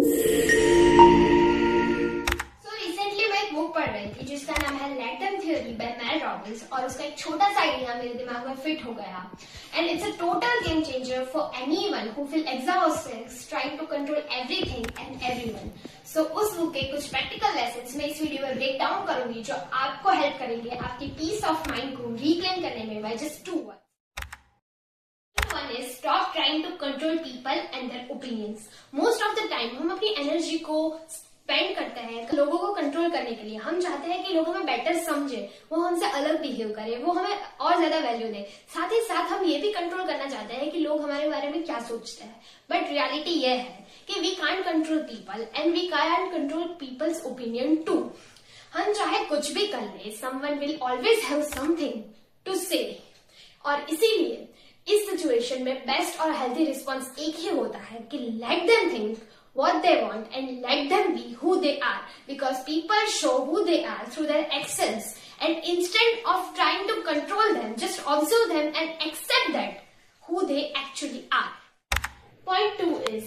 Recently मैं एक book पढ़ रही थी जिसका नाम है let them theory by Mel Robbins, और उसका एक छोटा सा आइडिया मेरे दिमाग में फिट हो गया and it's a total game changer for anyone who feel exhausted trying to control everything and everyone. So उस बुक के कुछ प्रैक्टिकल लेसन्स मैं इस वीडियो में ब्रेक डाउन करूंगी जो आपको हेल्प करेंगे आपकी पीस ऑफ माइंड को रिक्लेम करने में by just 2 words. One is stop trying to control people and their opinions. Most of the time हम अपनी एनर्जी को स्पेंड करते हैं लोगों को कंट्रोल करने के लिए। हम चाहते हैं कि लोग हमें बेटर समझे, वो हमसे अलग बिहेव करे, वो हमें और ज्यादा वैल्यू दे। साथ ही साथ हम ये भी कंट्रोल करना चाहते हैं कि लोग हमारे बारे में क्या सोचते हैं। बट रियलिटी ये है कि we can't control people and we can't control people's opinion too. हम चाहे कुछ भी कर ले, someone will always have something to say, और इसीलिए इस सिचुएशन में बेस्ट और हेल्थी रिस्पॉन्स एक ही होता है कि let them think what they want and let them be who they are, because people show who they are through their actions, and instead of trying to control them, just observe them and accept that who they actually are. Point 2 is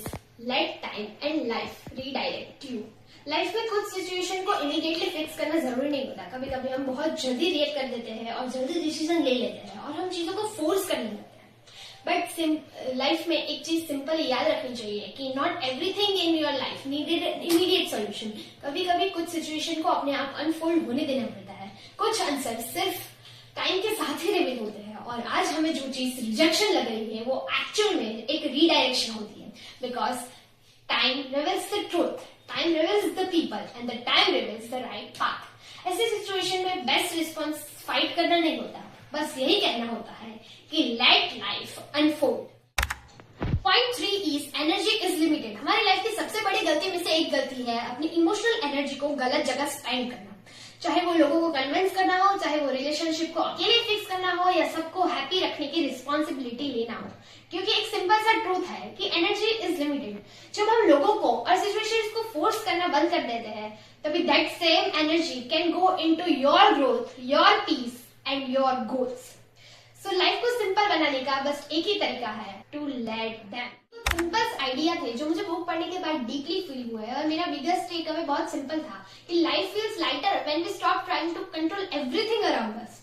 let time and life redirect you. Life में कुछ situation को immediately fix करना जरूरी नहीं होता। कभी कभी हम बहुत जल्दी रिएक्ट कर देते हैं और जल्दी डिसीजन ले लेते हैं और हम चीजों को फोर्स करने लगते हैं। बट लाइफ में एक चीज सिंपल याद रखनी चाहिए कि not everything in your life needed immediate solution. कभी कभी कुछ सिचुएशन को अपने आप अनफोल्ड होने देना पड़ता है। कुछ आंसर सिर्फ टाइम के साथ ही रिवील होते हैं, और आज हमें जो चीज रिजेक्शन लग रही है वो एक्चुअल में एक रीडायरेक्शन होती है। Because time reveals the truth, time reveals the people and the time reveals the right path. ऐसे सिचुएशन में बेस्ट रिस्पॉन्स फाइट करना नहीं होता, बस यही कहना होता है कि late life unfold. Point 3 is energy is limited. हमारी लाइफ की सबसे बड़ी गलती में से एक गलती है अपनी इमोशनल एनर्जी को गलत जगह स्पेंड करना। चाहे वो लोगों को कन्विंस करना हो, चाहे वो रिलेशनशिप को अकेले फिक्स करना हो, या सबको हैप्पी रखने की रिस्पॉन्सिबिलिटी लेना हो। क्योंकि एक सिंपल सा ट्रूथ है कि एनर्जी इज लिमिटेड। जब हम लोगों को और सिचुएशंस को फोर्स करना बंद कर देते हैं, तभी that same energy can go into your growth, your peace and your goals. So life को सिंपल बनाने का बस एक ही तरीका है, to let them. Simple idea थे जो मुझे बुक पढ़ने के बाद डीपली फील हुए, और मेरा बिगेस्ट टेक अवे बहुत सिंपल था कि life feels lighter when we stop trying to control everything around us.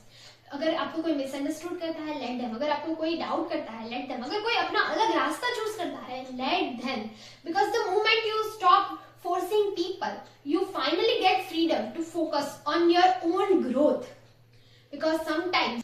अगर आपको कोई मिसअंडरस्टूड करता है, लेट देम। अगर आपको कोई डाउट करता है, लेट देम। अगर कोई अपना अलग रास्ता चूज करता है, let them. Because the moment you stop forcing people, you finally get freedom to focus on your own growth. Because sometimes